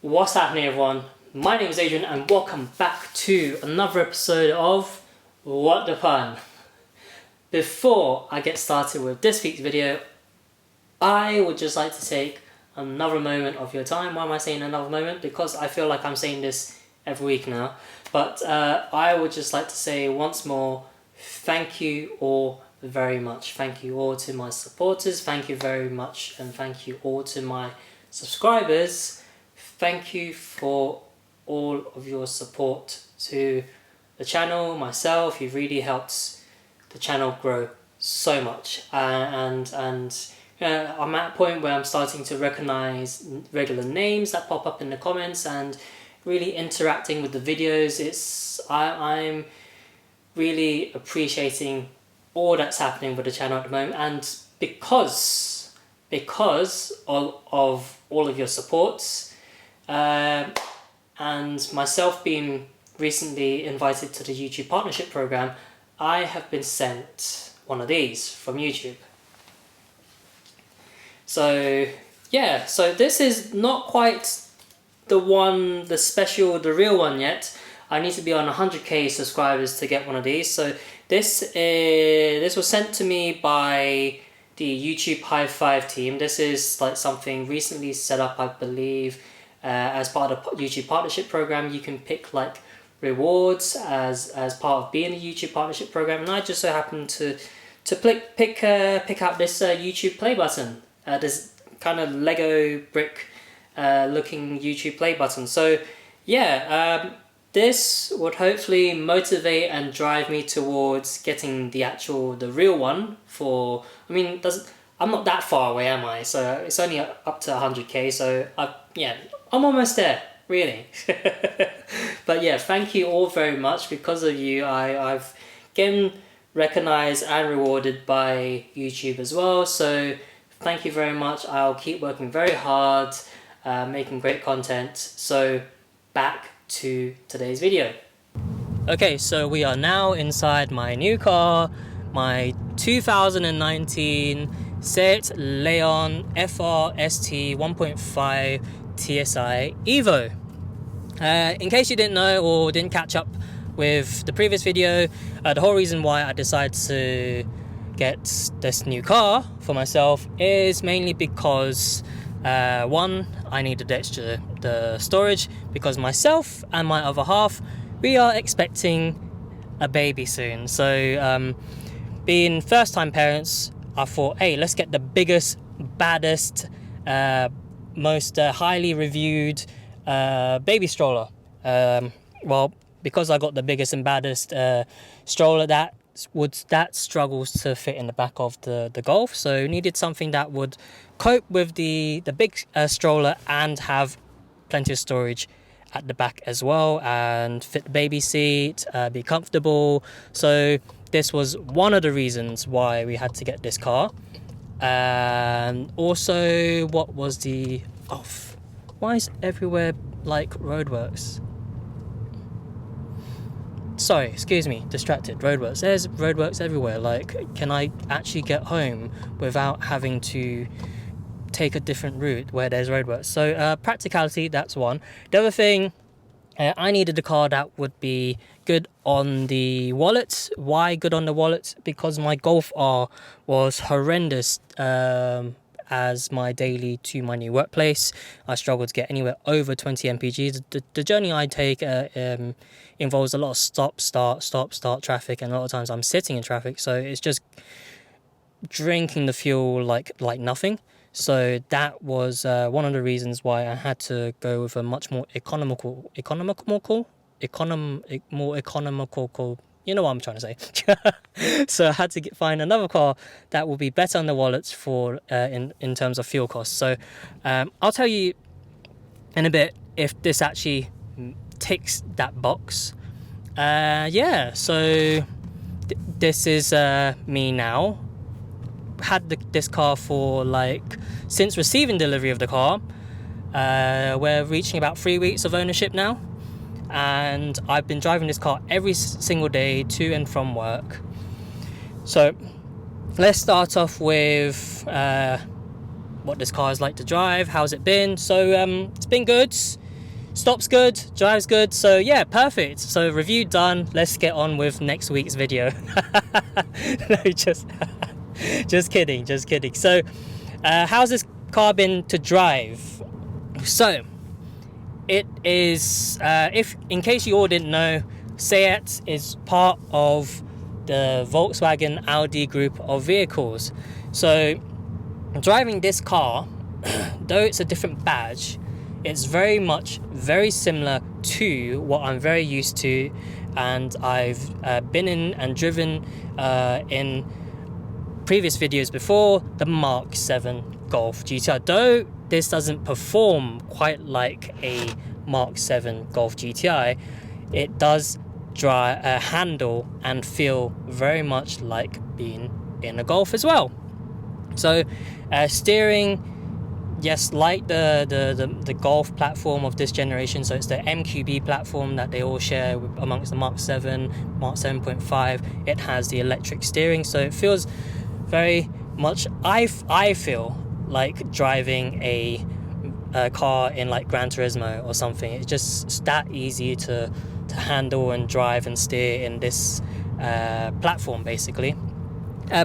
What's happening, everyone? My name is Adrian and welcome back to another episode of What the Pun. Before I get started with this week's video, I would just like to take another moment of your time. Why am I saying another moment? Because I feel like I'm saying this every week now. But I would just like to say once more, thank you all very much. Thank you all to my supporters. Thank you very much, and thank you all to my subscribers. Thank you for all of your support to the channel, myself. You've really helped the channel grow so much, and I'm at a point where I'm starting to recognize regular names that pop up in the comments and really interacting with the videos. I'm really appreciating all that's happening with the channel at the moment, and because of all of your supports, and myself being recently invited to the YouTube partnership program, I have been sent one of these from YouTube. So yeah, so this is not quite the real one yet. I need to be on 100k subscribers to get one of these. So this was sent to me by the YouTube High 5 team. This is like something recently set up, I believe, as part of the YouTube partnership program. You can pick like rewards as part of being a YouTube partnership program, and I just so happened to pick out this YouTube play button, this kind of Lego brick looking YouTube play button. So yeah, this would hopefully motivate and drive me towards getting the real one. For, I mean, I'm not that far away, am I? So it's only up to 100k. So I'm almost there, really. But yeah, thank you all very much. Because of you, I've getting recognized and rewarded by YouTube as well. So thank you very much. I'll keep working very hard, making great content. So back to today's video. Okay, so we are now inside my new car, my 2019 Seat Leon FRST 1.5 TSI EVO. In case you didn't know or didn't catch up with the previous video, the whole reason why I decided to get this new car for myself is mainly because one, I needed the storage, because myself and my other half, we are expecting a baby soon. So being first time parents, I thought, hey, let's get the biggest, baddest, most highly reviewed baby stroller. Well, because I got the biggest and baddest stroller, that struggles to fit in the back of the Golf, so needed something that would cope with the big stroller and have plenty of storage at the back as well, and fit the baby seat, be comfortable. So this was one of the reasons why we had to get this car. And also, what was why is everywhere like roadworks? Sorry, excuse me, distracted. Roadworks. There's roadworks everywhere. Like, can I actually get home without having to take a different route where there's roadworks? So practicality, that's one. The other thing, I needed a car that would be good on the wallet. Why good on the wallet? Because my Golf R was horrendous as my daily to my new workplace. I struggled to get anywhere over 20 mpg. The journey I take involves a lot of stop start traffic, and a lot of times I'm sitting in traffic, so it's just drinking the fuel like nothing. So that was one of the reasons why I had to go with a much more economical, you know what I'm trying to say. So I had to find another car that will be better on the wallets for in terms of fuel costs. So I'll tell you in a bit if this actually ticks that box. Yeah, so this is me now. Had this car for since receiving delivery of the car. We're reaching about 3 weeks of ownership now, and I've been driving this car every single day to and from work. So let's start off with what this car is like to drive. How's it been? So it's been good. stops good, drives good, so yeah, perfect. So review done. Let's get on with next week's video. No, just kidding. So how's this car been to drive? So it is, if in case you all didn't know, Seat is part of the Volkswagen Audi group of vehicles. So driving this car, though it's a different badge, it's very similar to what I'm very used to, and I've been in and driven in previous videos before, the Mark 7 Golf GTI. Though this doesn't perform quite like a Mark 7 Golf GTI, it does handle and feel very much like being in a Golf as well. So steering, yes, like the Golf platform of this generation, so it's the MQB platform that they all share amongst the Mark 7, Mark 7.5. It has the electric steering, so it feels very much, I feel like driving a car in like Gran Turismo or something. It's just that easy to handle and drive and steer in this platform basically.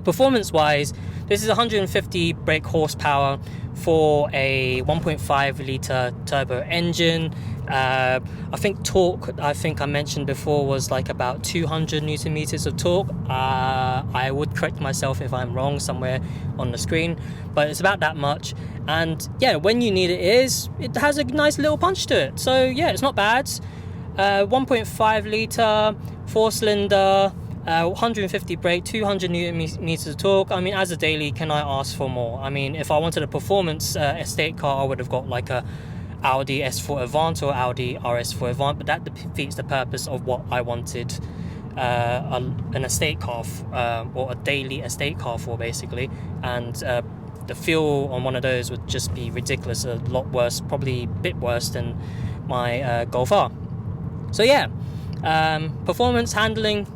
Performance wise, this is 150 brake horsepower for a 1.5 litre turbo engine. I think torque, I mentioned before, was like about 200 newton meters of torque. I would correct myself if I'm wrong somewhere on the screen, but it's about that much. And yeah, when you need it has a nice little punch to it. So yeah, it's not bad. 1.5 litre, 4-cylinder, 150 brake, 200 newton meters of torque. I mean, as a daily, can I ask for more? I mean, if I wanted a performance estate car, I would have got like a Audi S4 Avant or Audi RS4 Avant, but that defeats the purpose of what I wanted an estate car or a daily estate car for basically. And the fuel on one of those would just be ridiculous, a lot worse, probably a bit worse than my Golf R. So yeah, performance, handling,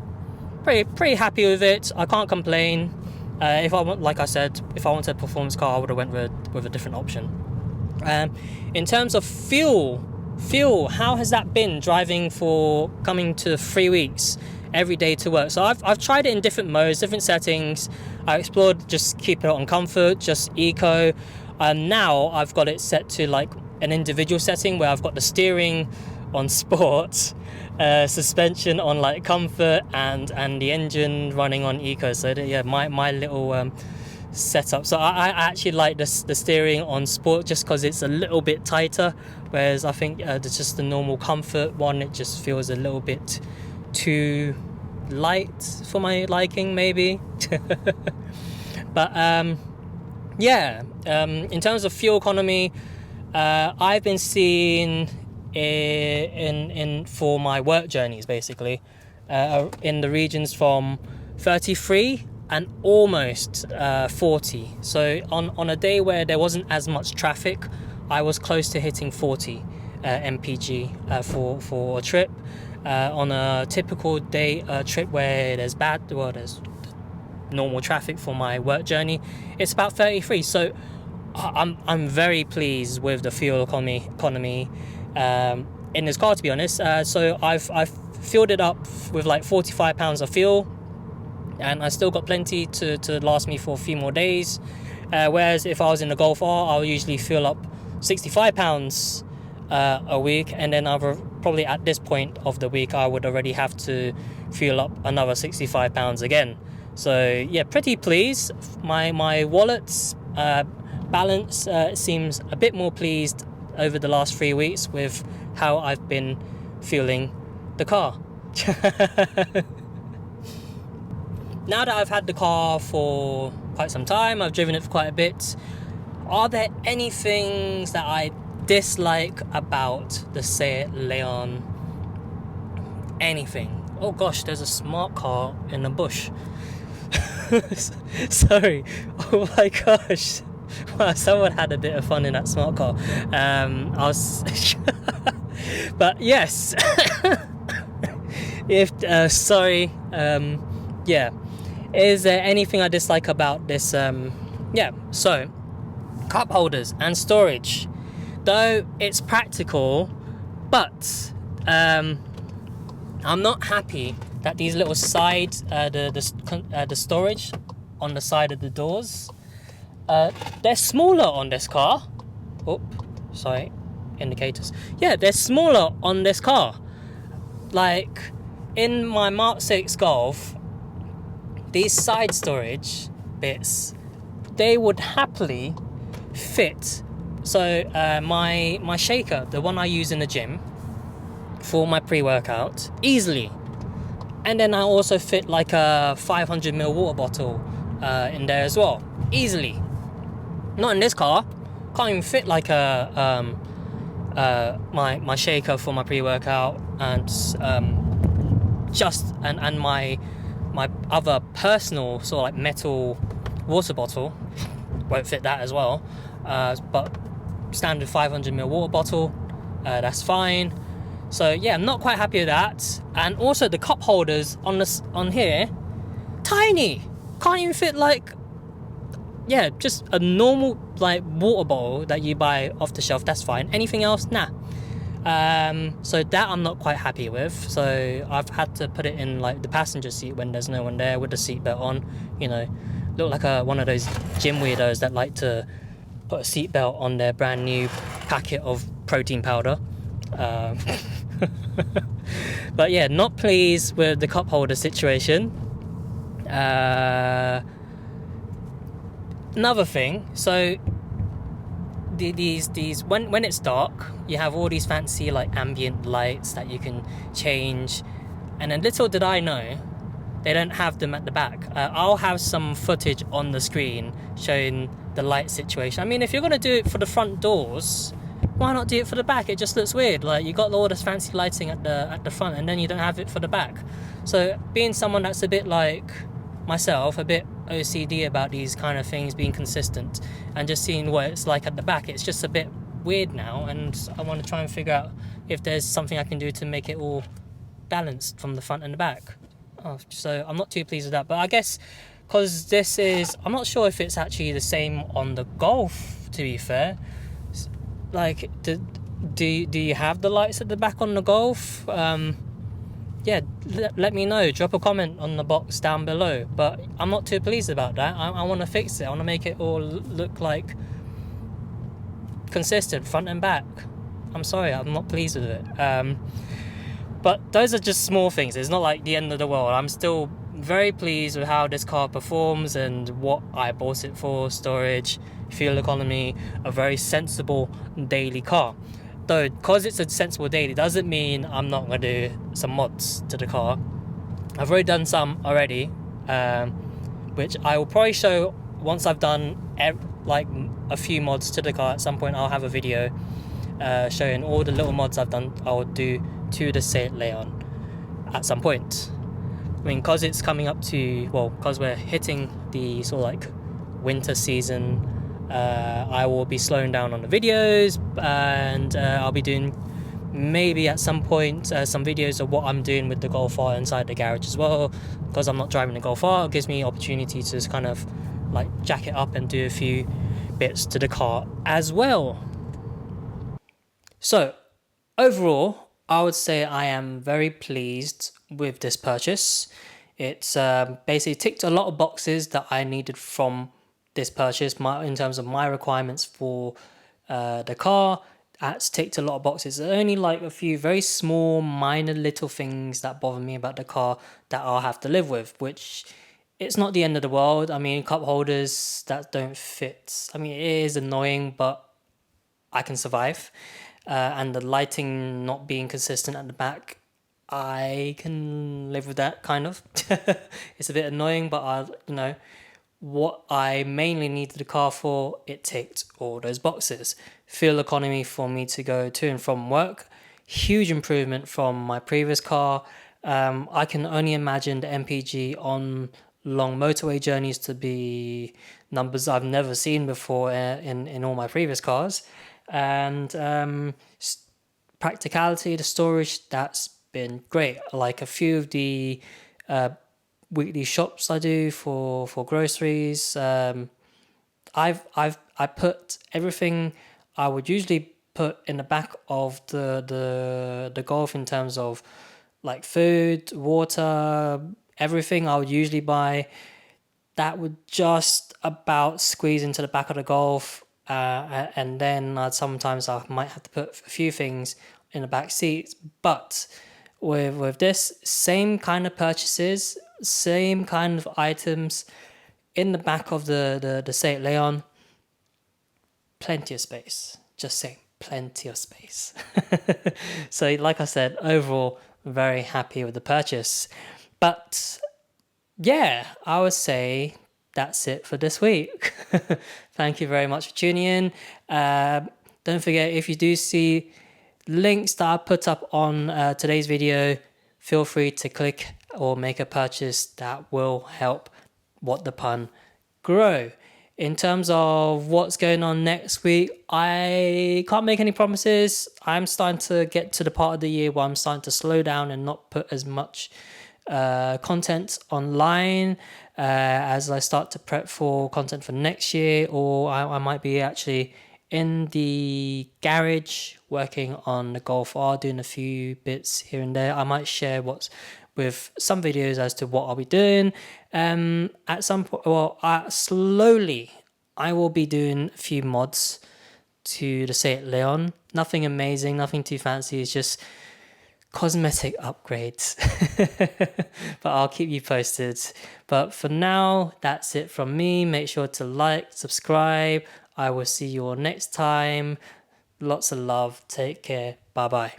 pretty happy with it. I can't complain. If I want, like I said, if I wanted a performance car, I would have went with a different option. In terms of fuel, how has that been driving for coming to 3 weeks every day to work? So I've tried it in different modes, different settings. I explored just keep it on comfort, just eco. Now I've got it set to like an individual setting where I've got the steering on sport, suspension on like comfort, and the engine running on eco. So yeah, my little setup. So I actually like the steering on sport just because it's a little bit tighter, whereas I think just the normal comfort one, it just feels a little bit too light for my liking maybe. But yeah, in terms of fuel economy, I've been seeing in for my work journeys basically in the regions from 33 and almost 40. So on a day where there wasn't as much traffic, I was close to hitting 40 mpg for a trip. On a typical day trip where there's normal traffic for my work journey, it's about 33. So I'm very pleased with the fuel economy in this car, to be honest. So I've filled it up with like 45 pounds of fuel, and I still got plenty to last me for a few more days. Whereas if I was in the Golf R, I'll usually fill up 65 pounds a week, and then probably at this point of the week I would already have to fuel up another 65 pounds again. So yeah, pretty pleased. My wallet's balance seems a bit more pleased over the last 3 weeks with how I've been fueling the car. Now that I've had the car for quite some time, I've driven it for quite a bit, are there any things that I dislike about the Seat Leon? Anything? Oh gosh, there's a smart car in the bush. Sorry. Oh my gosh. Wow, someone had a bit of fun in that smart car. But yes. Sorry. Yeah. Is there anything I dislike about this? Yeah. So, cup holders and storage. Though it's practical, But I'm not happy that these little side, the storage on the side of the doors, they're smaller on this car. Oh, sorry, indicators. Yeah, they're smaller on this car. Like in my Mark 6 Golf, these side storage bits, they would happily fit. So my shaker, the one I use in the gym for my pre-workout, easily. And then I also fit like a 500ml water bottle in there as well, easily. Not in this car. Can't even fit like my shaker for my pre-workout, and and my other personal sort of like metal water bottle won't fit that as well. But standard 500ml water bottle, that's fine. So yeah, I'm not quite happy with that. And also the cup holders on here, tiny. Can't even fit like, yeah, just a normal like water bottle that you buy off the shelf. That's fine. Anything else, nah. So that I'm not quite happy with. So I've had to put it in like the passenger seat when there's no one there with the seatbelt on. You know, look like one of those gym weirdos that like to put a seatbelt on their brand new packet of protein powder. But yeah, not pleased with the cup holder situation. Another thing, so these when it's dark, you have all these fancy like ambient lights that you can change, and then little did I know, they don't have them at the back. I'll have some footage on the screen showing the light situation. I mean, if you're gonna do it for the front doors, why not do it for the back? It just looks weird. Like you got all this fancy lighting at the front, and then you don't have it for the back. So being someone that's a bit like myself, a bit OCD about these kind of things being consistent, and just seeing what it's like at the back, it's just a bit weird now, and I want to try and figure out if there's something I can do to make it all balanced from the front and the back. So I'm not too pleased with that, but I guess because this is, I'm not sure if it's actually the same on the Golf, to be fair. Like, do you have the lights at the back on the Golf? Yeah, let me know. Drop a comment on the box down below. But I'm not too pleased about that. I want to fix it. I want to make it all look like consistent, front and back. I'm sorry, I'm not pleased with it. But those are just small things. It's not like the end of the world. I'm still very pleased with how this car performs and what I bought it for. Storage, fuel economy, a very sensible daily car. Though, because it's a sensible daily, doesn't mean I'm not going to do some mods to the car. I've already done some already, which I will probably show once I've done like a few mods to the car. At some point I'll have a video showing all the little mods I've done. I'll do to the Saint Leon at some point. I mean, because it's coming up to, well, because we're hitting the sort of like winter season, I will be slowing down on the videos, and I'll be doing maybe at some point some videos of what I'm doing with the Golf R inside the garage as well. Because I'm not driving the Golf R, it gives me opportunity to just kind of like jack it up and do a few bits to the car as well. So overall, I would say I am very pleased with this purchase. It's basically ticked a lot of boxes that I needed from this purchase in terms of my requirements for the car. That's ticked a lot of boxes. There's only like a few very small, minor little things that bother me about the car that I'll have to live with, which it's not the end of the world. I mean, cup holders that don't fit. I mean, it is annoying, but I can survive. And the lighting not being consistent at the back, I can live with that, kind of. It's a bit annoying, but what I mainly needed the car for, it ticked all those boxes. Fuel economy for me to go to and from work, huge improvement from my previous car. I can only imagine the MPG on long motorway journeys to be numbers I've never seen before in all my previous cars. And practicality, the storage, that's been great. Like a few of the weekly shops I do for groceries, I put everything I would usually put in the back of the Golf in terms of like food, water, everything I would usually buy, that would just about squeeze into the back of the Golf. And then sometimes I might have to put a few things in the back seats. But with this, same kind of purchases, same kind of items in the back of the Seat Leon, plenty of space. Just saying, plenty of space. So like I said, overall, very happy with the purchase. But yeah, I would say that's it for this week. Thank you very much for tuning in. Don't forget, if you do see links that I put up on today's video, feel free to click or make a purchase that will help What the Pun grow. In terms of what's going on next week, I can't make any promises. I'm starting to get to the part of the year where I'm starting to slow down and not put as much content online as I start to prep for content for next year, or I might be actually in the garage working on the Golf R, doing a few bits here and there. I might share what's with some videos as to what I'll be doing. At some point, slowly, I will be doing a few mods to the Seat Leon. Nothing amazing, nothing too fancy. It's just cosmetic upgrades. But I'll keep you posted. But for now, that's it from me. Make sure to like, subscribe. I will see you all next time. Lots of love. Take care. Bye bye.